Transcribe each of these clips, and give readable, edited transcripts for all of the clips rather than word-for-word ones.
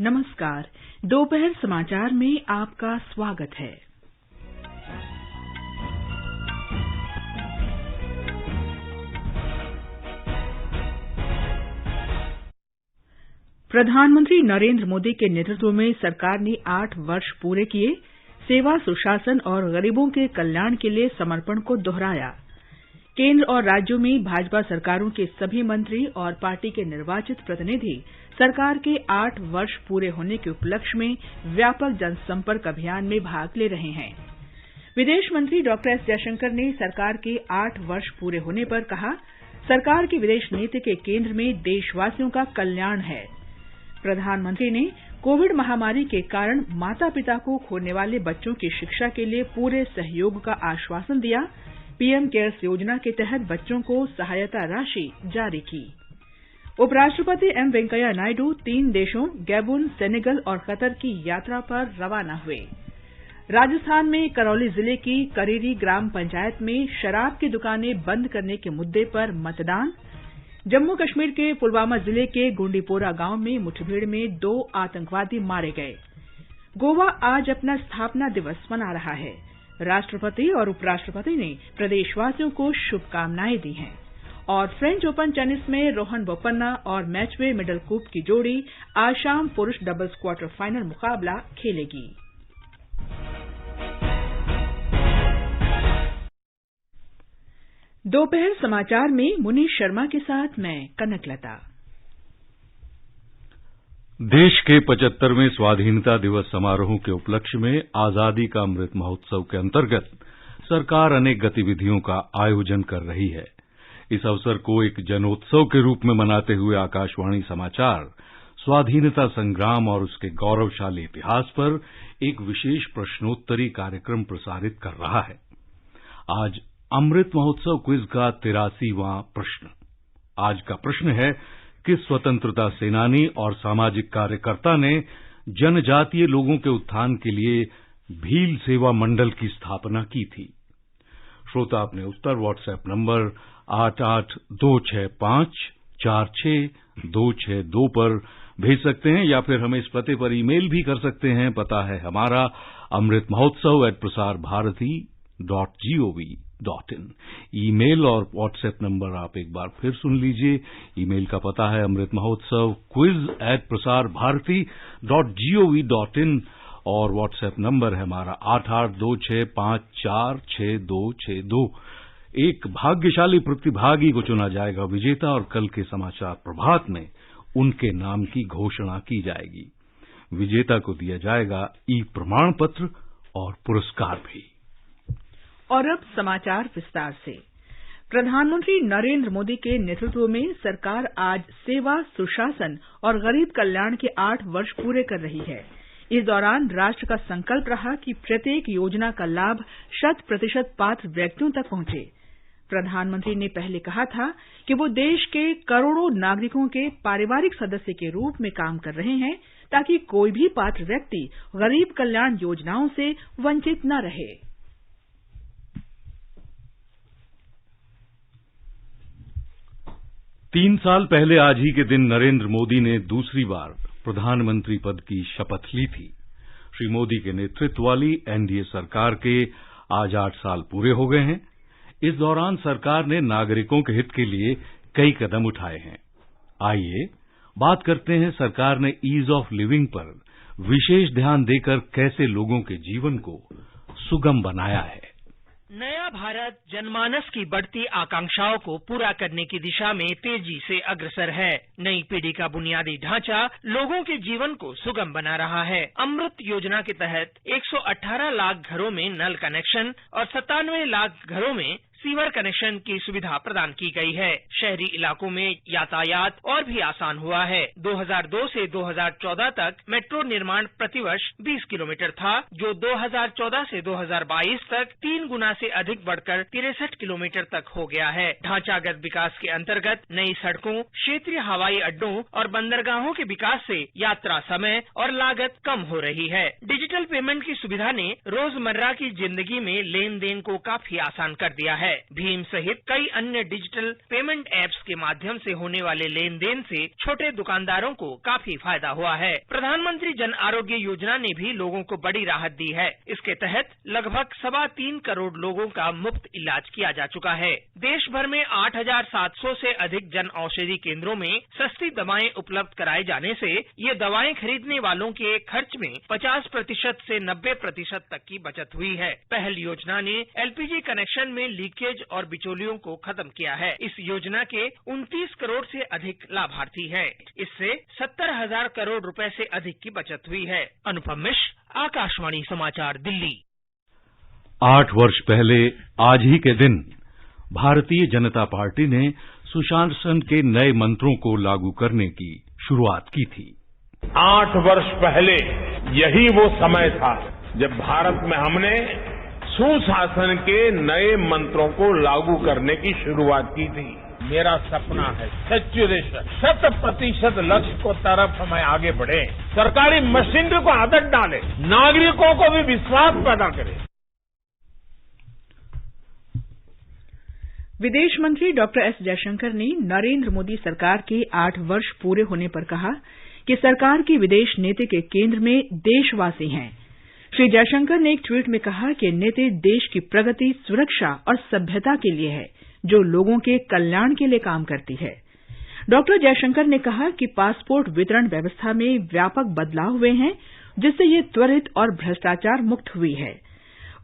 नमस्कार। दोपहर समाचार में आपका स्वागत है। प्रधानमंत्री नरेंद्र मोदी के नेतृत्व में सरकार ने 8 वर्ष पूरे किए। सेवा, सुशासन और गरीबों के कल्याण के लिए समर्पण को दोहराया। केंद्र और राज्यों में भाजपा सरकारों के सभी मंत्री और पार्टी के निर्वाचित प्रतिनिधि सरकार के 8 वर्ष पूरे होने के उपलक्ष्य में व्यापक जनसंपर्क अभियान में भाग ले रहे हैं। विदेश मंत्री डॉक्टर एस जयशंकर ने सरकार के 8 वर्ष पूरे होने पर कहा, सरकार की विदेश नीति के केंद्र में देशवासियों का कल्याण है। प्रधानमंत्री ने कोविड महामारी के कारण माता-पिता को खोने वाले बच्चों की शिक्षा के लिए पूरे सहयोग का आश्वासन दिया। पीएम केयर्स योजना के तहत बच्चों को सहायता राशि जारी की। उपराष्ट्रपति एम वेंकैया नायडू 3 देशों गैबन, सेनेगल और कतर की यात्रा पर रवाना हुए। राजस्थान में करौली जिले की करीरी ग्राम पंचायत में शराब की दुकानें बंद करने के मुद्दे पर मतदान। जम्मू कश्मीर के पुलवामा जिले के गुंडीपोरा गांव में मुठभेड़ में 2 आतंकवादी मारे गए। गोवा आज अपना स्थापना दिवस मना रहा है। राष्ट्रपति और उपराष्ट्रपति ने प्रदेशवासियों को शुभकामनाएं दी हैं। और फ्रेंच ओपन टेनिस में रोहन बोपन्ना और मैचवे मिडलकूप की जोड़ी आज शाम पुरुष डबल्स क्वार्टर फाइनल मुकाबला खेलेगी। दोपहर समाचार में मुनीश शर्मा के साथ मैं कनकलता। देश के 75वें स्वाधीनता दिवस समारोह के उपलक्ष्य में आजादी का अमृत महोत्सव के अंतर्गत सरकार अनेक गतिविधियों का आयोजन कर रही है। इस अवसर को एक जनोत्सव के रूप में मनाते हुए आकाशवाणी समाचार स्वाधीनता संग्राम और उसके गौरवशाली इतिहास पर एक विशेष प्रश्नोत्तरी कार्यक्रम प्रसारित कर रहा है। आज अमृत महोत्सव क्विज का 83वां प्रश्न। आज का प्रश्न है, किस स्वतंत्रता सेनानी और सामाजिक कार्यकर्ता ने जनजातीय लोगों के उत्थान के लिए भील सेवा मंडल की स्थापना की थी? श्रोता अपने उत्तर व्हाट्सएप नंबर 8826546262 पर भेज सकते हैं या फिर हमें इस पते पर ईमेल भी कर सकते हैं। पता है हमारा amritmahotsav@prasarbharati.gov.in। ईमेल और व्हाट्सएप नंबर आप एक बार फिर सुन लीजिए। ईमेल का पता है amritmahotsav@prasarbharati.gov.in और व्हाट्सएप नंबर है हमारा 8826546262। एक भाग्यशाली प्रतिभागी को चुना जाएगा विजेता और कल के समाचार प्रभात में उनके नाम की घोषणा की जाएगी। विजेता को दिया जाएगा प्रमाण पत्र और पुरस्कार भी। और अब समाचार विस्तार से। प्रधानमंत्री नरेंद्र मोदी के नेतृत्व में सरकार आज सेवा, सुशासन और गरीब कल्याण के 8 वर्ष पूरे कर रही है। इस दौरान राष्ट्र का संकल्प रहा कि प्रत्येक योजना का लाभ 100% पात्र व्यक्तियों तक पहुंचे। प्रधानमंत्री ने पहले कहा था कि वो देश के करोड़ों नागरिकों के पारिवारिक सदस्य के रूप में काम कर रहे हैं ताकि कोई भी पात्र व्यक्ति गरीब कल्याण योजनाओं से वंचित न रहे। 3 साल पहले आज ही के दिन नरेंद्र मोदी ने दूसरी बार प्रधानमंत्री पद की शपथ ली थी। श्री मोदी के नेतृत्व वाली एनडीए सरकार के आज 8 साल पूरे हो गए हैं। इस दौरान सरकार ने नागरिकों के हित के लिए कई कदम उठाए हैं। आइए बात करते हैं सरकार ने ईज ऑफ लिविंग पर विशेष ध्यान देकर कैसे लोगों के जीवन को सुगम बनाया है। नया भारत जनमानस की बढ़ती आकांक्षाओं को पूरा करने की दिशा में तेजी से अग्रसर है। नई पीढ़ी का बुनियादी ढांचा लोगों के जीवन को सुगम बना रहा है। अमृत योजना के तहत 118 लाख घरों में नल कनेक्शन और 97 लाख घरों में सीवर कनेक्शन की सुविधा प्रदान की गई है। शहरी इलाकों में यातायात और भी आसान हुआ है। 2002 से 2014 तक मेट्रो निर्माण प्रतिवर्ष 20 किलोमीटर था, जो 2014 से 2022 तक 3 गुना से अधिक बढ़कर 63 किलोमीटर तक हो गया है। ढांचागत विकास के अंतर्गत नई सड़कों, क्षेत्रीय हवाई अड्डों और बंदरगाहों के विकास से यात्रा समय और लागत कम हो रही है। डिजिटल पेमेंट की सुविधा ने रोजमर्रा की जिंदगी में लेन देन को काफी आसान कर दिया है। है। भीम सहित कई अन्य डिजिटल पेमेंट ऐप्स के माध्यम से होने वाले लेन देन से छोटे दुकानदारों को काफी फायदा हुआ है। प्रधानमंत्री जन आरोग्य योजना ने भी लोगों को बड़ी राहत दी है। इसके तहत लगभग 3.25 करोड़ लोगों का मुफ्त इलाज किया जा चुका है। देश भर में 8,700 से अधिक जन औषधि केंद्रों में सस्ती दवाएं उपलब्ध कराए जाने से ये दवाएं खरीदने वालों के खर्च में 50% से 90% तक की बचत हुई है। पहल योजना ने एलपीजी कनेक्शन में लीकेज और बिचौलियों को खत्म किया है। इस योजना के 29 करोड़ से अधिक लाभार्थी हैं। इससे 70,000 करोड़ रुपए से अधिक की बचत हुई है। अनुपम मिश्र, आकाशवाणी समाचार, दिल्ली। 8 वर्ष पहले आज ही के दिन भारतीय जनता पार्टी ने सुशासन के नए मंत्रों को लागू करने की शुरुआत की थी। 8 वर्ष पहले यही वो समय था जब भारत में हमने सुशासन के नए मंत्रों को लागू करने की शुरुआत की थी। मेरा सपना है सैचुरेशन, 100% लक्ष्य को तरफ हमें आगे बढ़े, सरकारी मशीनरी को आदत डाले, नागरिकों को भी विश्वास पैदा करे। विदेश मंत्री डॉक्टर एस जयशंकर ने नरेंद्र मोदी सरकार के 8 वर्ष पूरे होने पर कहा कि सरकार की विदेश नीति के केंद्र में देशवासी हैं। श्री जयशंकर ने एक ट्वीट में कहा कि नीति देश की प्रगति, सुरक्षा और सभ्यता के लिए है, जो लोगों के कल्याण के लिए काम करती है। डॉक्टर जयशंकर ने कहा कि पासपोर्ट वितरण व्यवस्था में व्यापक बदलाव हुए हैं, जिससे ये त्वरित और भ्रष्टाचार मुक्त हुई है।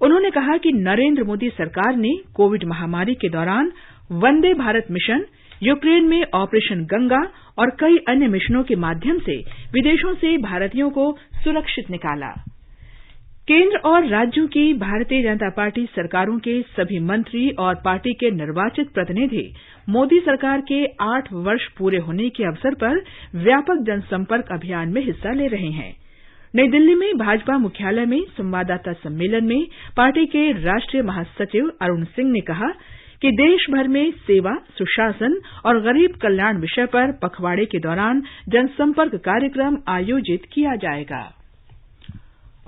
उन्होंने कहा कि नरेंद्र मोदी सरकार ने कोविड महामारी के दौरान वंदे भारत मिशन, यूक्रेन में ऑपरेशन गंगा और कई अन्य मिशनों के माध्यम से विदेशों से भारतीयों को सुरक्षित निकाला। केंद्र और राज्यों की भारतीय जनता पार्टी सरकारों के सभी मंत्री और पार्टी के निर्वाचित प्रतिनिधि मोदी सरकार के 8 वर्ष पूरे होने के अवसर पर व्यापक जनसंपर्क अभियान में हिस्सा ले रहे हैं। नई दिल्ली में भाजपा मुख्यालय में संवाददाता सम्मेलन में पार्टी के राष्ट्रीय महासचिव अरुण सिंह ने कहा कि देश भर में सेवा, सुशासन और गरीब कल्याण विषय पर पखवाड़े के दौरान जनसंपर्क कार्यक्रम आयोजित किया जाएगा।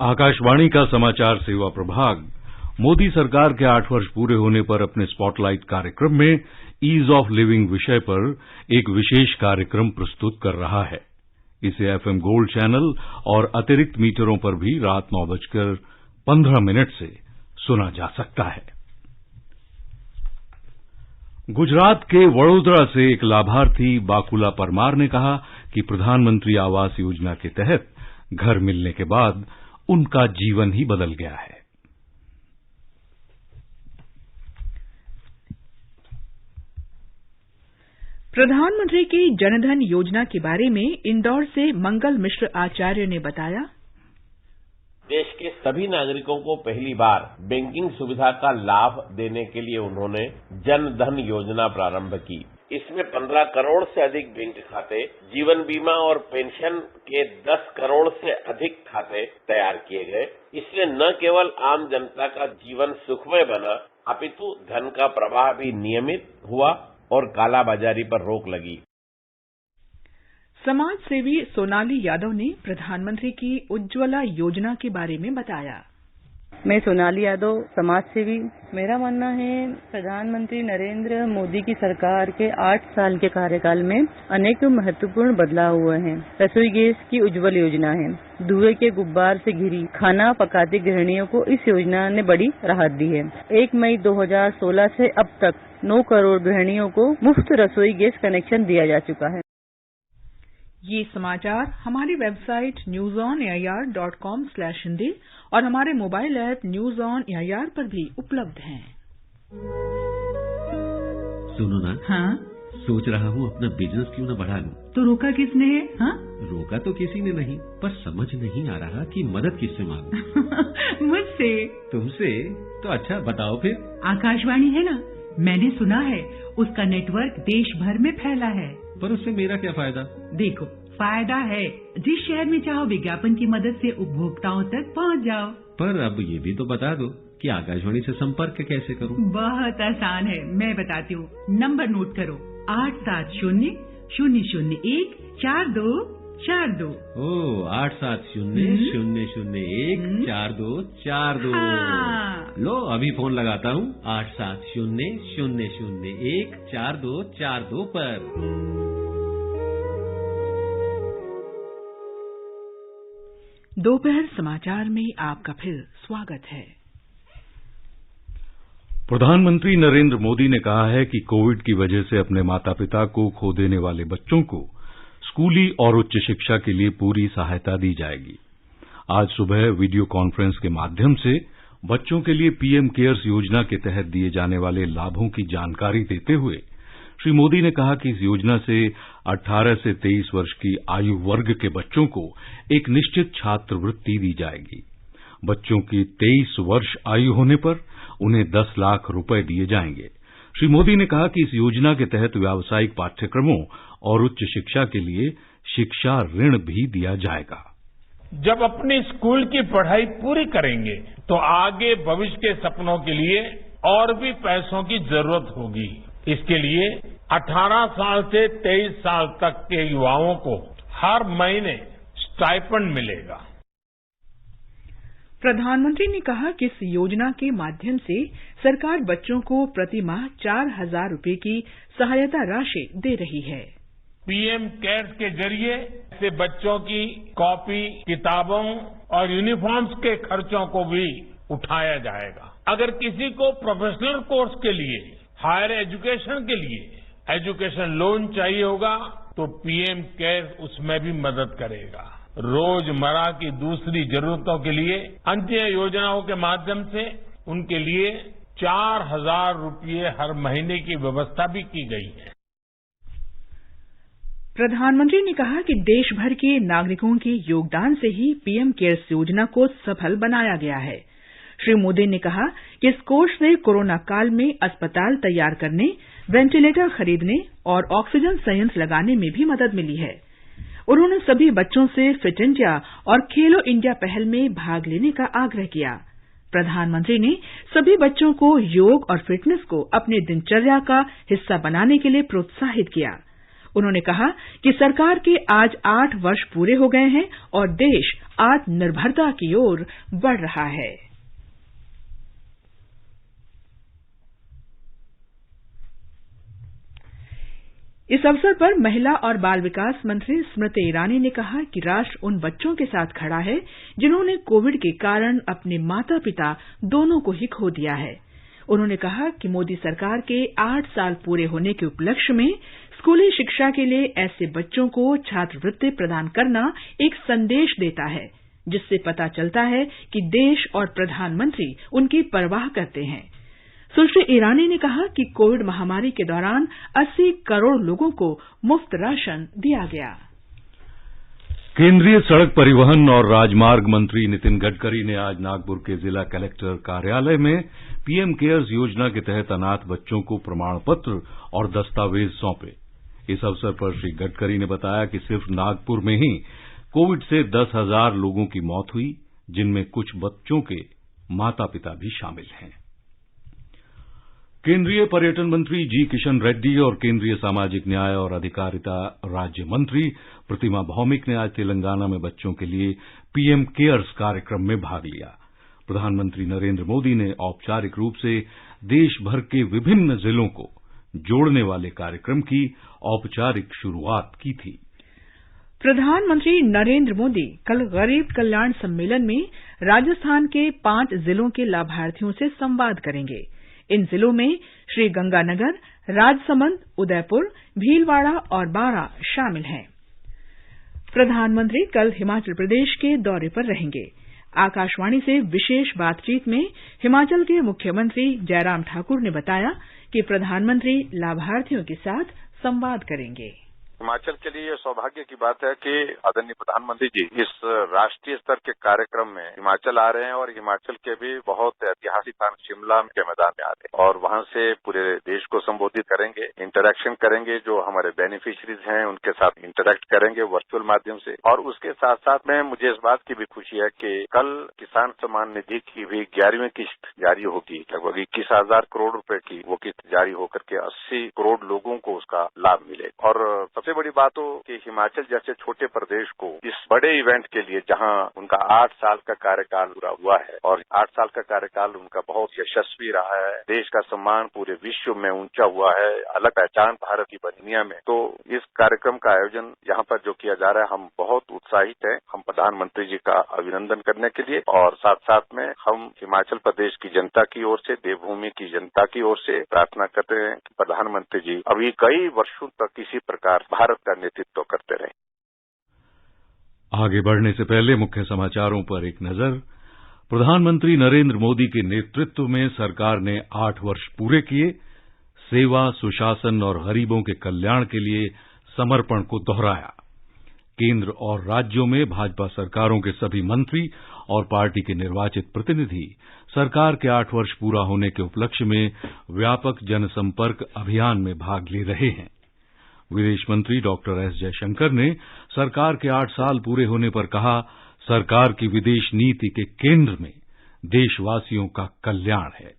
आकाशवाणी का समाचार सेवा प्रभाग मोदी सरकार के 8 वर्ष पूरे होने पर अपने स्पॉटलाइट कार्यक्रम में ईज ऑफ लिविंग विषय पर एक विशेष कार्यक्रम प्रस्तुत कर रहा है। इसे एफएम गोल्ड चैनल और अतिरिक्त मीटरों पर भी रात 9:15 से सुना जा सकता है। गुजरात के वडोदरा से एक लाभार्थी बाकुला परमार ने कहा कि प्रधानमंत्री आवास योजना के तहत घर मिलने के बाद उनका जीवन ही बदल गया है। प्रधानमंत्री की जनधन योजना के बारे में इंदौर से मंगल मिश्र आचार्य ने बताया। देश के सभी नागरिकों को पहली बार बैंकिंग सुविधा का लाभ देने के लिए उन्होंने जन धन योजना प्रारंभ की। इसमें 15 करोड़ से अधिक बैंक खाते, जीवन बीमा और पेंशन के 10 करोड़ से अधिक खाते तैयार किए गए। इससे न केवल आम जनता का जीवन सुखमय बना, अपितु धन का प्रवाह भी नियमित हुआ और कालाबाजारी पर रोक लगी। समाज सेवी सोनाली यादव ने प्रधानमंत्री की उज्ज्वला योजना के बारे में बताया। मैं सोनाली यादव, समाज सेवी। मेरा मानना है प्रधानमंत्री नरेंद्र मोदी की सरकार के 8 साल के कार्यकाल में अनेक महत्वपूर्ण बदलाव हुए हैं। रसोई गैस की उज्ज्वल योजना है। धुएं के गुब्बार से घिरी खाना पकाती गृहिणियों को इस योजना ने बड़ी राहत दी है। 1 मई 2016 से अब तक 9 करोड़ गृहिणियों को मुफ्त रसोई गैस कनेक्शन दिया जा चुका है। ये समाचार हमारी वेबसाइट newsonair.com/hindi और हमारे mobile app news on AIR पर भी उपलब्ध हैं। सुनो ना, हाँ? सोच रहा हूँ अपना बिजनेस क्यों न बढ़ा लूं। तो रोका किसने है? हाँ? रोका तो किसी ने नहीं, पर समझ नहीं आ रहा कि मदद किससे मांगूं। मुझसे। तुमसे? तो अच्छा बताओ फिर। आकाशवाणी है ना, मैंने सुना है उसका नेटवर्क देश भर में फैला है। पर उससे मेरा क्या फायदा? देखो, फायदा है, जिस शहर में चाहो विज्ञापन की मदद से उपभोक्ताओं तक पहुंच जाओ। पर अब ये भी तो बता दो कि आकाशवाणी से संपर्क कैसे करूं? बहुत आसान है, मैं बताती हूँ। नंबर नोट करो, 870-001-4242। 4242। ओ 8700014242। लो अभी फोन लगाता हूँ 8700014242 पर। दोपहर समाचार में आपका फिर स्वागत है। प्रधानमंत्री नरेंद्र मोदी ने कहा है कि कोविड की वजह से अपने माता पिता को खो देने वाले बच्चों को स्कूली और उच्च शिक्षा के लिए पूरी सहायता दी जाएगी। आज सुबह वीडियो कॉन्फ्रेंस के माध्यम से बच्चों के लिए पीएम केयर्स योजना के तहत दिए जाने वाले लाभों की जानकारी देते हुए श्री मोदी ने कहा कि इस योजना से 18 से 23 वर्ष की आयु वर्ग के बच्चों को एक निश्चित छात्रवृत्ति दी जाएगी। बच्चों की 23 वर्ष आयु होने पर उन्हें 10 लाख रुपए दिए जाएंगे। श्री मोदी ने कहा कि इस योजना के तहत व्यावसायिक पाठ्यक्रमों और उच्च शिक्षा के लिए शिक्षा ऋण भी दिया जाएगा। जब अपनी स्कूल की पढ़ाई पूरी करेंगे तो आगे भविष्य के सपनों के लिए और भी पैसों की जरूरत होगी। इसके लिए 18 साल से 23 साल तक के युवाओं को हर महीने स्टाइपेंड मिलेगा। प्रधानमंत्री ने कहा कि इस योजना के माध्यम से सरकार बच्चों को प्रति माह 4,000 रुपए की सहायता राशि दे रही है। पीएम केयर्स के जरिए ऐसे बच्चों की कॉपी, किताबों और यूनिफॉर्म्स के खर्चों को भी उठाया जाएगा। अगर किसी को प्रोफेशनल कोर्स के लिए, हायर एजुकेशन के लिए एजुकेशन लोन चाहिए होगा तो पीएम केयर्स उसमें भी मदद करेगा। रोजमर्रा की दूसरी जरूरतों के लिए अन्य योजनाओं के माध्यम से उनके लिए 4,000 रुपये हर महीने की व्यवस्था भी की गई है। प्रधानमंत्री ने कहा कि देश भर के नागरिकों के योगदान से ही पीएम केयर्स योजना को सफल बनाया गया है। श्री मोदी ने कहा कि इस कोष से कोरोना काल में अस्पताल तैयार करने, वेंटिलेटर खरीदने और ऑक्सीजन संयंत्र लगाने में भी मदद मिली है। उन्होंने सभी बच्चों से फिट इंडिया और खेलो इंडिया पहल में भाग लेने का आग्रह किया। प्रधानमंत्री ने सभी बच्चों को योग और फिटनेस को अपनी दिनचर्या का हिस्सा बनाने के लिए प्रोत्साहित किया। उन्होंने कहा कि सरकार के आज 8 वर्ष पूरे हो गए हैं और देश आत्मनिर्भरता की ओर बढ़ रहा है। इस अवसर पर महिला और बाल विकास मंत्री स्मृति ईरानी ने कहा कि राष्ट्र उन बच्चों के साथ खड़ा है जिन्होंने कोविड के कारण अपने माता पिता दोनों को ही खो दिया है। उन्होंने कहा कि मोदी सरकार के 8 साल पूरे होने के उपलक्ष्य में स्कूली शिक्षा के लिए ऐसे बच्चों को छात्रवृत्ति प्रदान करना एक संदेश देता है, जिससे पता चलता है कि देश और प्रधानमंत्री उनकी परवाह करते हैं। सुश्री ईरानी ने कहा कि कोविड महामारी के दौरान 80 करोड़ लोगों को मुफ्त राशन दिया गया। केंद्रीय सड़क परिवहन और राजमार्ग मंत्री नितिन गडकरी ने आज नागपुर के जिला कलेक्टर कार्यालय में पीएम केयर्स योजना के तहत अनाथ बच्चों को प्रमाण पत्र और दस्तावेज सौंपे। इस अवसर पर श्री गडकरी ने बताया कि सिर्फ नागपुर में ही कोविड से 10,000 लोगों की मौत हुई, जिनमें कुछ बच्चों के माता पिता भी शामिल हैं। केंद्रीय पर्यटन मंत्री जी किशन रेड्डी और केंद्रीय सामाजिक न्याय और अधिकारिता राज्य मंत्री प्रतिमा भौमिक ने आज तेलंगाना में बच्चों के लिए पीएम केयर्स कार्यक्रम में भाग लिया। प्रधानमंत्री नरेंद्र मोदी ने औपचारिक रूप से देश भर के विभिन्न जिलों को जोड़ने वाले कार्यक्रम की औपचारिक शुरुआत की थी। प्रधानमंत्री नरेंद्र मोदी कल गरीब कल्याण सम्मेलन में राजस्थान के 5 जिलों के लाभार्थियों से संवाद करेंगे। इन जिलों में श्री गंगानगर, राजसमंद, उदयपुर, भीलवाड़ा और बारां शामिल हैं। प्रधानमंत्री कल हिमाचल प्रदेश के दौरे पर रहेंगे। आकाशवाणी से विशेष बातचीत में हिमाचल के मुख्यमंत्री जयराम ठाकुर ने बताया कि प्रधानमंत्री लाभार्थियों के साथ संवाद करेंगे। हिमाचल के लिए सौभाग्य की बात है कि आदरणीय प्रधानमंत्री जी इस राष्ट्रीय स्तर के कार्यक्रम में हिमाचल आ रहे हैं और हिमाचल के भी बहुत ऐतिहासिक स्थान शिमला के मैदान में आ रहे हैं और वहां से पूरे देश को संबोधित करेंगे, इंटरेक्शन करेंगे, जो हमारे बेनिफिशरीज हैं उनके साथ इंटरेक्ट करेंगे वर्चुअल माध्यम से। और उसके साथ साथ में मुझे इस बात की भी खुशी है कि कल किसान सम्मान निधि की भी 11वीं किस्त जारी होगी। लगभग 21,000 करोड़ रुपए की वो किस्त जारी होकर के 80 करोड़ लोगों को उसका लाभ मिलेगा। और सबसे सबसे बड़ी बात हो कि हिमाचल जैसे छोटे प्रदेश को इस बड़े इवेंट के लिए, जहां उनका 8 साल का कार्यकाल पूरा हुआ है और 8 साल का कार्यकाल उनका बहुत यशस्वी रहा है, देश का सम्मान पूरे विश्व में ऊंचा हुआ है, अलग पहचान भारत की दुनिया में, तो इस कार्यक्रम का आयोजन यहाँ पर जो किया जा रहा है, हम बहुत उत्साहित हैं। हम प्रधानमंत्री जी का अभिनंदन करने के लिए और साथ साथ में हम हिमाचल प्रदेश की जनता की ओर से, देवभूमि की जनता की ओर से प्रार्थना करते हैं कि प्रधानमंत्री जी अभी कई वर्षों तक इसी प्रकार भारत का नेतृत्व करते रहे। आगे बढ़ने से पहले मुख्य समाचारों पर एक नजर। प्रधानमंत्री नरेंद्र मोदी के नेतृत्व में सरकार ने 8 वर्ष पूरे किए, सेवा, सुशासन और गरीबों के कल्याण के लिए समर्पण को दोहराया। केंद्र और राज्यों में भाजपा सरकारों के सभी मंत्री और पार्टी के निर्वाचित प्रतिनिधि सरकार के 8 वर्ष पूरा होने के उपलक्ष्य में व्यापक जनसंपर्क अभियान में भाग ले रहे हैं। विदेश मंत्री डॉक्टर एस जयशंकर ने सरकार के 8 साल पूरे होने पर कहा, सरकार की विदेश नीति के केंद्र में देशवासियों का कल्याण है।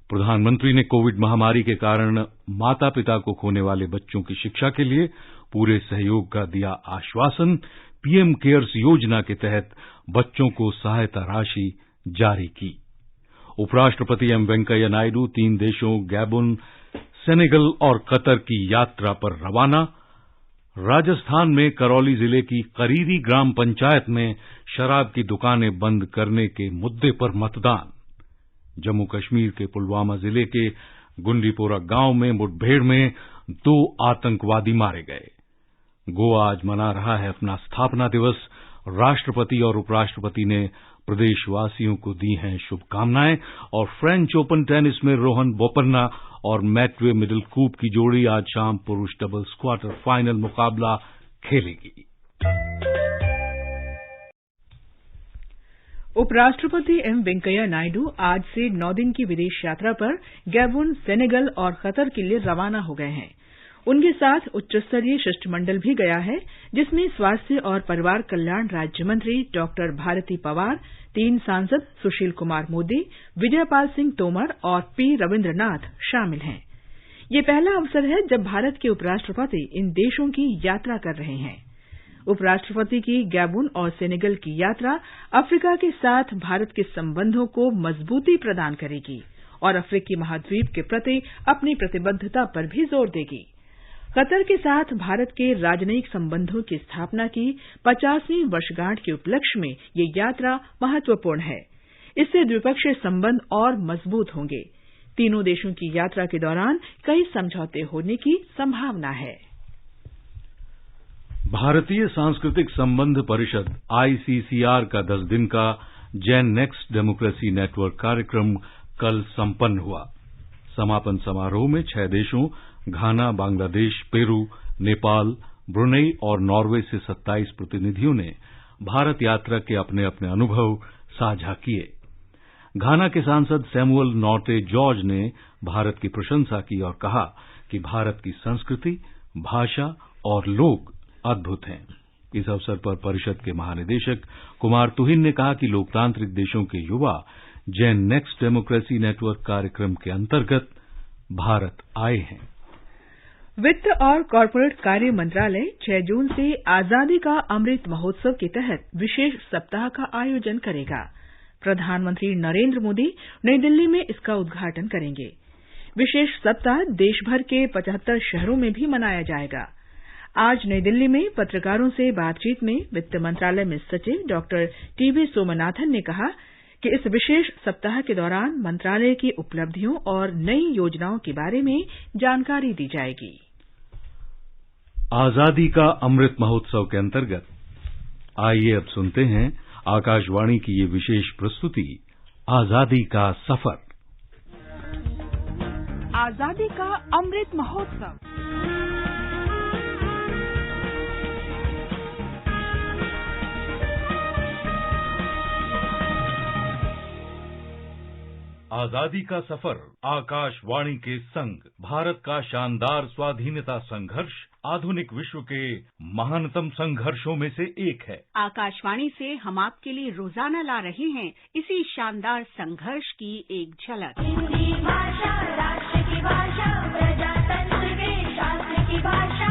प्रधानमंत्री ने कोविड महामारी के कारण माता पिता को खोने वाले बच्चों की शिक्षा के लिए पूरे सहयोग का दिया आश्वासन। पीएम केयर्स योजना के तहत बच्चों को सहायता राशि जारी की। उपराष्ट्रपति एम वेंकैया नायडू 3 देशों गैबन, सेनेगल और कतर की यात्रा पर रवाना। राजस्थान में करौली जिले की करीरी ग्राम पंचायत में शराब की दुकानें बंद करने के मुद्दे पर मतदान। जम्मू कश्मीर के पुलवामा जिले के गुंडीपोरा गांव में मुठभेड़ में 2 आतंकवादी मारे गए। गोवा आज मना रहा है अपना स्थापना दिवस। राष्ट्रपति और उपराष्ट्रपति ने प्रदेशवासियों को दी हैं शुभकामनाएं। और फ्रेंच ओपन टेनिस में रोहन बोपन्ना और मैटवे मिडलकूप की जोड़ी आज शाम पुरुष डबल्स क्वार्टर फाइनल मुकाबला खेलेगी। उपराष्ट्रपति एम वेंकैया नायडू आज से 9 दिन की विदेश यात्रा पर गैबन, सेनेगल और कतर के लिए रवाना हो गए हैं। उनके साथ उच्चस्तरीय शिष्टमंडल भी गया है, जिसमें स्वास्थ्य और परिवार कल्याण राज्य मंत्री डॉक्टर भारती पवार, 3 सांसद सुशील कुमार मोदी, विजयपाल सिंह तोमर और पी रविन्द्रनाथ शामिल हैं। ये पहला अवसर है जब भारत के उपराष्ट्रपति इन देशों की यात्रा कर रहे हैं। उपराष्ट्रपति की गैबन और सेनेगल की यात्रा अफ्रीका के साथ भारत के संबंधों को मजबूती प्रदान करेगी और अफ्रीकी महाद्वीप के प्रति अपनी प्रतिबद्धता पर भी जोर देगी। कतर के साथ भारत के राजनयिक संबंधों की स्थापना की 50वीं वर्षगांठ के उपलक्ष्य में ये यात्रा महत्वपूर्ण है। इससे द्विपक्षीय संबंध और मजबूत होंगे। तीनों देशों की यात्रा के दौरान कई समझौते होने की संभावना है। भारतीय सांस्कृतिक संबंध परिषद आईसीसीआर का 10 दिन का जैन नेक्स्ट डेमोक्रेसी नेटवर्क कार्यक्रम कल संपन्न हुआ। समापन समारोह में 6 देशों घाना, बांग्लादेश, पेरू, नेपाल, ब्रुनेई और नॉर्वे से 27 प्रतिनिधियों ने भारत यात्रा के अपने अपने अनुभव साझा किए। घाना के सांसद सैमुअल नॉर्टे जॉर्ज ने भारत की प्रशंसा की और कहा कि भारत की संस्कृति, भाषा और लोग अद्भुत हैं। इस अवसर पर परिषद के महानिदेशक कुमार तुहिन ने कहा कि लोकतांत्रिक देशों के युवा जैन नेक्स्ट डेमोक्रेसी नेटवर्क कार्यक्रम के अंतर्गत भारत आए हैं। वित्त और कॉरपोरेट कार्य मंत्रालय 6 जून से आजादी का अमृत महोत्सव के तहत विशेष सप्ताह का आयोजन करेगा। प्रधानमंत्री नरेंद्र मोदी नई दिल्ली में इसका उद्घाटन करेंगे। विशेष सप्ताह देश भर के 75 शहरों में भी मनाया जाएगा। आज नई दिल्ली में पत्रकारों से बातचीत में वित्त मंत्रालय में सचिव डॉक्टर टीवी सोमनाथन ने कहा कि इस विशेष सप्ताह के दौरान मंत्रालय की उपलब्धियों और नई योजनाओं के बारे में जानकारी दी जाएगी। आजादी का अमृत महोत्सव के अंतर्गत आइए अब सुनते हैं आकाशवाणी की ये विशेष प्रस्तुति आजादी का सफर। आजादी का अमृत महोत्सव। आजादी का सफर आकाशवाणी के संग भारत का शानदार स्वाधीनता संघर्ष आधुनिक विश्व के महानतम संघर्षों में से एक है। आकाशवाणी से हम आपके लिए रोजाना ला रहे हैं इसी शानदार संघर्ष की एक झलक। हिंदी भाषा राष्ट्र की भाषा, प्रजातंत्र के शास्त्र की भाषा,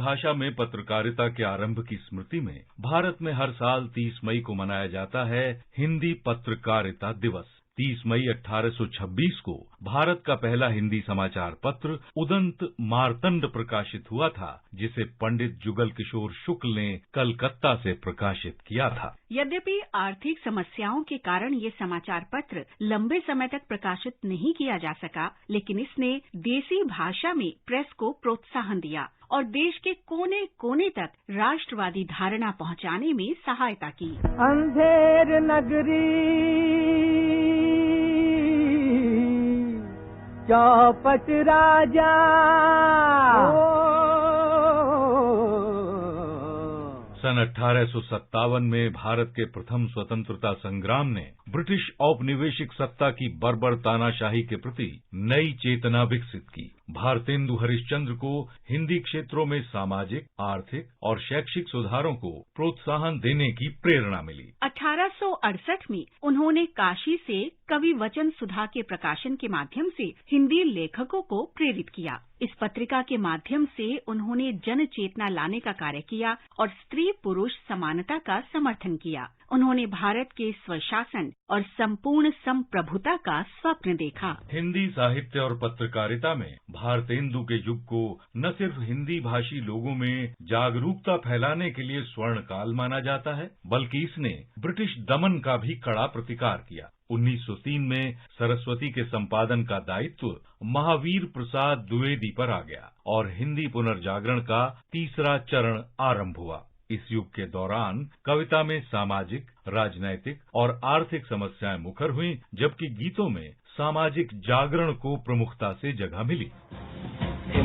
भाषा में पत्रकारिता के आरंभ की स्मृति में भारत में हर साल 30 मई को मनाया जाता है हिंदी पत्रकारिता दिवस। 30 मई 1826 को भारत का पहला हिंदी समाचार पत्र उदंत मार्तंड प्रकाशित हुआ था, जिसे पंडित जुगल किशोर शुक्ल ने कलकत्ता से प्रकाशित किया था। यद्यपि आर्थिक समस्याओं के कारण ये समाचार पत्र लंबे समय तक प्रकाशित नहीं किया जा सका, लेकिन इसने देसी भाषा में प्रेस को प्रोत्साहन दिया और देश के कोने कोने तक राष्ट्रवादी धारणा पहुंचाने में सहायता की। अंधेर नगरी चौपट राजा सन 1857 में भारत के प्रथम स्वतंत्रता संग्राम ने ब्रिटिश औपनिवेशिक सत्ता की बर्बर तानाशाही के प्रति नई चेतना विकसित की। भारतेंदु हरिश्चंद्र को हिंदी क्षेत्रों में सामाजिक, आर्थिक और शैक्षिक सुधारों को प्रोत्साहन देने की प्रेरणा मिली। 1868 में उन्होंने काशी से कवि वचन सुधा के प्रकाशन के माध्यम से हिंदी लेखकों को प्रेरित किया। इस पत्रिका के माध्यम से उन्होंने जन चेतना लाने का कार्य किया और स्त्री पुरुष समानता का समर्थन किया। उन्होंने भारत के स्वशासन और संपूर्ण संप्रभुता का स्वप्न देखा। हिंदी साहित्य और पत्रकारिता में भारतेंदु के युग को न सिर्फ हिंदी भाषी लोगों में जागरूकता फैलाने के लिए स्वर्ण काल माना जाता है, बल्कि इसने ब्रिटिश दमन का भी कड़ा प्रतिकार किया। 1903 में सरस्वती के संपादन का दायित्व महावीर प्रसाद द्विवेदी पर आ गया और हिंदी पुनर्जागरण का तीसरा चरण आरंभ हुआ। इस युग के दौरान कविता में सामाजिक, राजनैतिक और आर्थिक समस्याएं मुखर हुई, जबकि गीतों में सामाजिक जागरण को प्रमुखता से जगह मिली।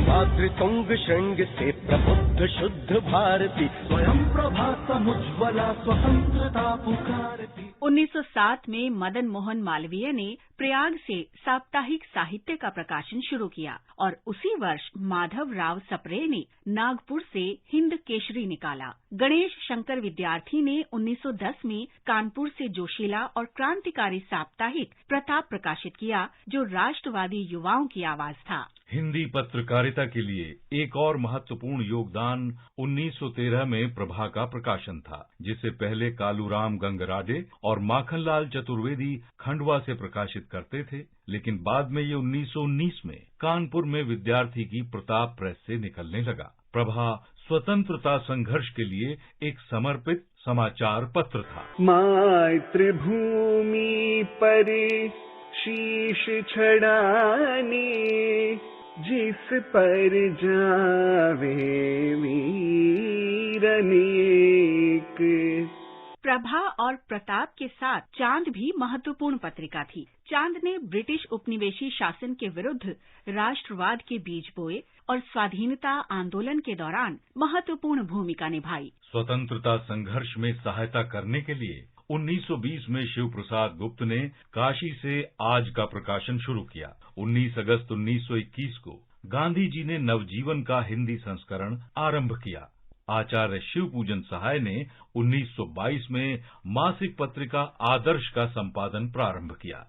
मातृतुंग श्रृंग से प्रबुद्ध शुद्ध भारती स्वयं प्रभा समुज्ज्वला स्वतंत्रता पुकारती। 1907 में मदन मोहन मालवीय ने प्रयाग से साप्ताहिक साहित्य का प्रकाशन शुरू किया और उसी वर्ष माधव राव सप्रे ने नागपुर से हिंद केसरी निकाला। गणेश शंकर विद्यार्थी ने 1910 में कानपुर से जोशीला और क्रांतिकारी साप्ताहिक प्रताप प्रकाशित किया, जो राष्ट्रवादी युवाओं की आवाज था। हिंदी पत्रकारिता के लिए एक और महत्वपूर्ण योगदान 1913 में प्रभा का प्रकाशन था, जिसे पहले कालूराम गंगराजे और माखनलाल चतुर्वेदी खंडवा से प्रकाशित करते थे, लेकिन बाद में ये 1919 में कानपुर में विद्यार्थी की प्रताप प्रेस से निकलने लगा। प्रभा स्वतंत्रता संघर्ष के लिए एक समर्पित समाचार पत्र था। मातृभूमि पर शीश छड़ाने जिस पर जावे वीर अनेक। प्रभा और प्रताप के साथ चांद भी महत्वपूर्ण पत्रिका थी। चांद ने ब्रिटिश उपनिवेशी शासन के विरुद्ध राष्ट्रवाद के बीज बोए और स्वाधीनता आंदोलन के दौरान महत्वपूर्ण भूमिका निभाई। स्वतंत्रता संघर्ष में सहायता करने के लिए 1920 में शिव प्रसाद गुप्त ने काशी से आज का प्रकाशन शुरू किया। 19 अगस्त 1921 को गांधी जी ने नवजीवन का हिंदी संस्करण आरंभ किया। आचार्य शिव पूजन सहाय ने 1922 में मासिक पत्रिका आदर्श का संपादन प्रारंभ किया।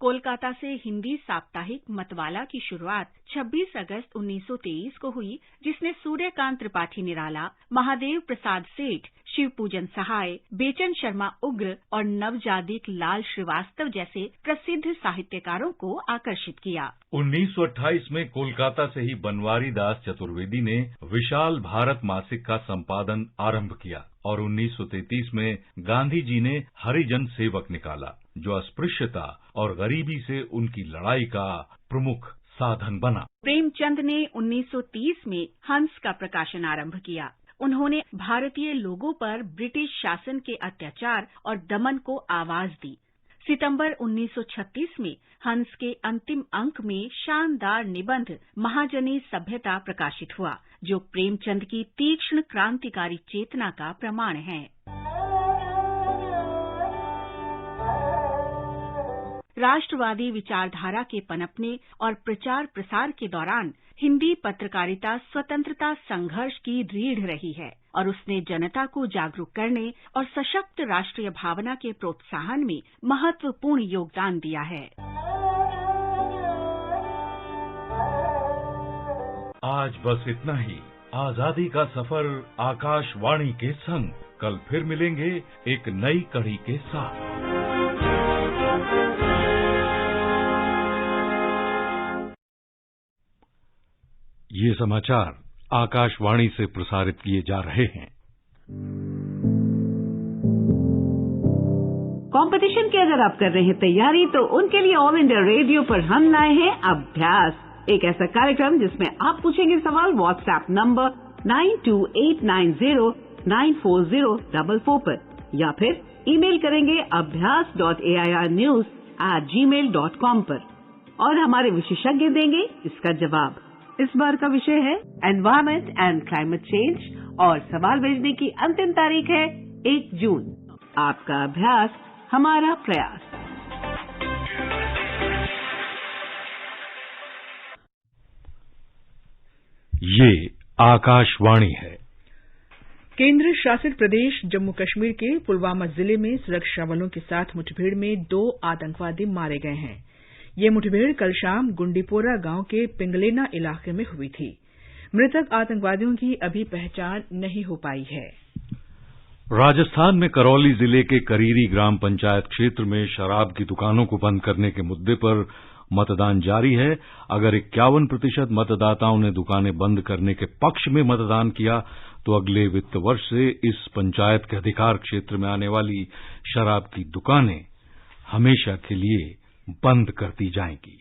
कोलकाता से हिंदी साप्ताहिक मतवाला की शुरुआत 26 अगस्त 1923 को हुई, जिसने सूर्यकांत त्रिपाठी निराला, महादेव प्रसाद सेठ, शिव पूजन सहाय, बेचन शर्मा उग्र और नवजादिक लाल श्रीवास्तव जैसे प्रसिद्ध साहित्यकारों को आकर्षित किया। 1928 में कोलकाता से ही बनवारी दास चतुर्वेदी ने विशाल भारत मासिक का संपादन आरंभ किया और 1933 में गांधी जी ने हरिजन सेवक निकाला, जो अस्पृश्यता और गरीबी से उनकी लड़ाई का प्रमुख साधन बना। प्रेमचंद ने 1930 में हंस का प्रकाशन आरंभ किया। उन्होंने भारतीय लोगों पर ब्रिटिश शासन के अत्याचार और दमन को आवाज दी। सितंबर 1936 में हंस के अंतिम अंक में शानदार निबंध महाजनी सभ्यता प्रकाशित हुआ, जो प्रेमचंद की तीक्ष्ण क्रांतिकारी चेतना का प्रमाण है। राष्ट्रवादी विचारधारा के पनपने और प्रचार प्रसार के दौरान हिंदी पत्रकारिता स्वतंत्रता संघर्ष की रीढ़ रही है और उसने जनता को जागरूक करने और सशक्त राष्ट्रीय भावना के प्रोत्साहन में महत्वपूर्ण योगदान दिया है। आज बस इतना ही। आजादी का सफर आकाशवाणी के संग। कल फिर मिलेंगे एक नई कड़ी के साथ। ये समाचार आकाशवाणी से प्रसारित किए जा रहे हैं। कंपटीशन की अगर आप कर रहे हैं तैयारी, तो उनके लिए ऑल इंडिया रेडियो पर हम लाए हैं अभ्यास, एक ऐसा कार्यक्रम जिसमें आप पूछेंगे सवाल व्हाट्सएप नंबर 9289094044 पर, या फिर ईमेल करेंगे abhyas.airnews@gmail.com पर, और हमारे विशेषज्ञ देंगे इसका जवाब। इस बार का विषय है एनवायरमेंट एंड क्लाइमेट चेंज, और सवाल भेजने की अंतिम तारीख है 1 जून। आपका अभ्यास, हमारा प्रयास। ये आकाशवाणी है। केंद्र शासित प्रदेश जम्मू कश्मीर के पुलवामा जिले में सुरक्षा बलों के साथ मुठभेड़ में 2 आतंकवादी मारे गए हैं। ये मुठभेड़ कल शाम गुंडीपोरा गांव के पिंगलेना इलाके में हुई थी। मृतक आतंकवादियों की अभी पहचान नहीं हो पाई है। राजस्थान में करौली जिले के करीरी ग्राम पंचायत क्षेत्र में शराब की दुकानों को बंद करने के मुद्दे पर मतदान जारी है। अगर 51% मतदाताओं ने दुकानें बंद करने के पक्ष में मतदान किया, तो अगले वित्त वर्ष से इस पंचायत के अधिकार क्षेत्र में आने वाली शराब की दुकानें हमेशा के लिए बंद कर दी जाएंगी।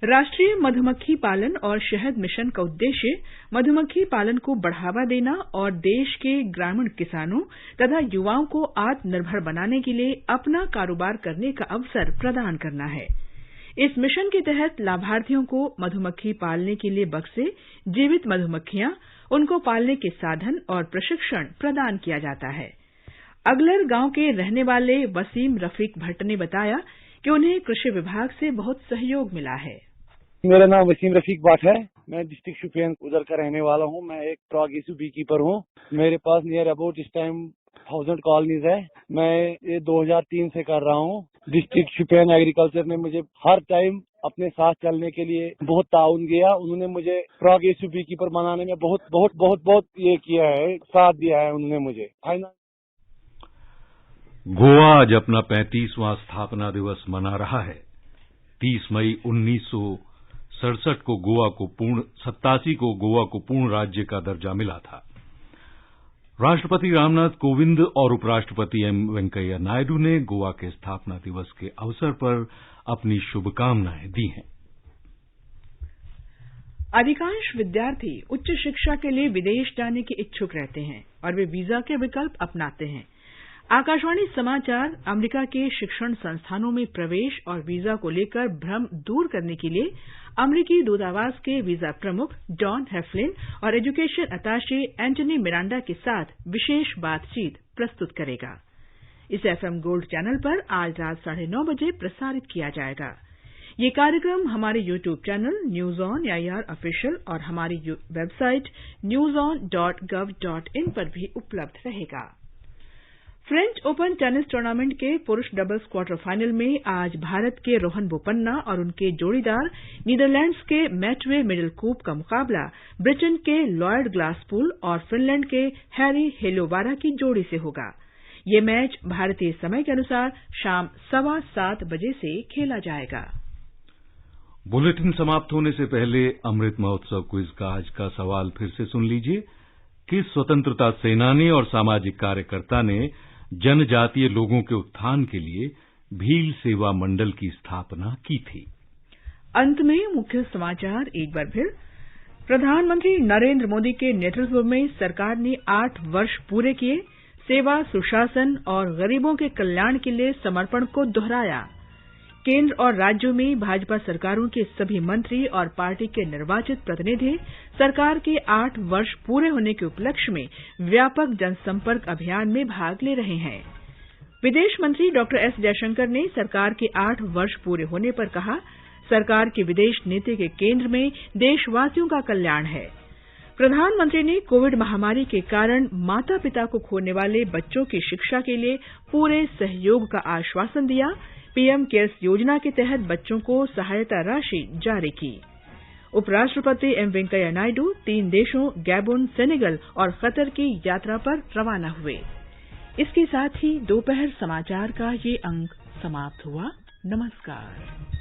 राष्ट्रीय मधुमक्खी पालन और शहद मिशन का उद्देश्य मधुमक्खी पालन को बढ़ावा देना और देश के ग्रामीण किसानों तथा युवाओं को आत्मनिर्भर बनाने के लिए अपना कारोबार करने का अवसर प्रदान करना है। इस मिशन के तहत लाभार्थियों को मधुमक्खी पालने के लिए बक्से, जीवित मधुमक्खियां, उनको पालने के साधन और प्रशिक्षण प्रदान किया जाता है। अगलर गांव के रहने वाले वसीम रफीक भट्ट ने बताया कि उन्हें कृषि विभाग से बहुत सहयोग मिला है। मेरा नाम वसीम रफीक भट्ट है। मैं डिस्ट्रिक्ट शोपियां उधर का रहने वाला हूं। मैं एक प्रोग्रेसिव बी कीपर हूं। मेरे पास नियर अबाउट इस टाइम 1000 कॉलोनीज है। मैं ये 2003 से कर रहा हूं। डिस्ट्रिक्ट शोपियां एग्रीकल्चर ने मुझे हर टाइम अपने साथ चलने के लिए बहुत ताउन किया। उन्होंने मुझे प्रोग्रेसिव बी कीपर बनाने में बहुत बहुत बहुत बहुत ये किया है, साथ दिया है उन्होंने मुझे। गोवा आज अपना 35वां स्थापना दिवस मना रहा है। 30 मई 1967 को गोवा को पूर्ण राज्य का दर्जा मिला था। राष्ट्रपति रामनाथ कोविंद और उपराष्ट्रपति एम वेंकैया नायडू ने गोवा के स्थापना दिवस के अवसर पर अपनी शुभकामनाएं दी हैं। अधिकांश विद्यार्थी उच्च शिक्षा के लिए विदेश जाने के इच्छुक रहते हैं और वे वीजा के विकल्प अपनाते हैं। आकाशवाणी समाचार अमेरिका के शिक्षण संस्थानों में प्रवेश और वीजा को लेकर भ्रम दूर करने के लिए अमेरिकी दूतावास के वीजा प्रमुख डॉन हेफलिन और एजुकेशन अताशे एंटनी मिरांडा के साथ विशेष बातचीत प्रस्तुत करेगा। इसे एफएम गोल्ड चैनल पर आज रात 9:30 बजे प्रसारित किया जाएगा। ये कार्यक्रम हमारे YouTube channel news on AIR official और हमारी वेबसाइट newson.gov.in पर भी उपलब्ध रहेगा। फ्रेंच ओपन टेनिस टूर्नामेंट के पुरुष डबल्स क्वार्टर फाइनल में आज भारत के रोहन बोपन्ना और उनके जोड़ीदार नीदरलैंड्स के मैटवे मिडलकूप का मुकाबला ब्रिटेन के लॉयड ग्लासपूल और फिनलैंड के हैरी हेलोवारा की जोड़ी से होगा। ये मैच भारतीय समय के अनुसार शाम 7:15 बजे से खेला जाएगा। बुलेटिन समाप्त होने से पहले अमृत महोत्सव क्विज का आज का सवाल फिर से सुन लीजिए। किस स्वतंत्रता सेनानी और सामाजिक कार्यकर्ता ने जनजातीय लोगों के उत्थान के लिए भील सेवा मंडल की स्थापना की थी? अंत में मुख्य समाचार एक बार फिर। प्रधानमंत्री नरेंद्र मोदी के नेतृत्व में सरकार ने 8 वर्ष पूरे किए, सेवा, सुशासन और गरीबों के कल्याण के लिए समर्पण को दोहराया। केंद्र और राज्यों में भाजपा सरकारों के सभी मंत्री और पार्टी के निर्वाचित प्रतिनिधि सरकार के 8 वर्ष पूरे होने के उपलक्ष्य में व्यापक जनसंपर्क अभियान में भाग ले रहे हैं। विदेश मंत्री डॉक्टर एस जयशंकर ने सरकार के 8 वर्ष पूरे होने पर कहा, सरकार की विदेश नीति के केंद्र में देशवासियों का कल्याण है। प्रधानमंत्री ने कोविड महामारी के कारण माता पिता को खोने वाले बच्चों की शिक्षा के लिए पूरे सहयोग का आश्वासन दिया। पीएम केयर्स योजना के तहत बच्चों को सहायता राशि जारी की। उपराष्ट्रपति एम वेंकैया नायडू 3 देशों गैबोन, सेनेगल और कतर की यात्रा पर रवाना हुए। इसके साथ ही दोपहर समाचार का ये अंक समाप्त हुआ। नमस्कार।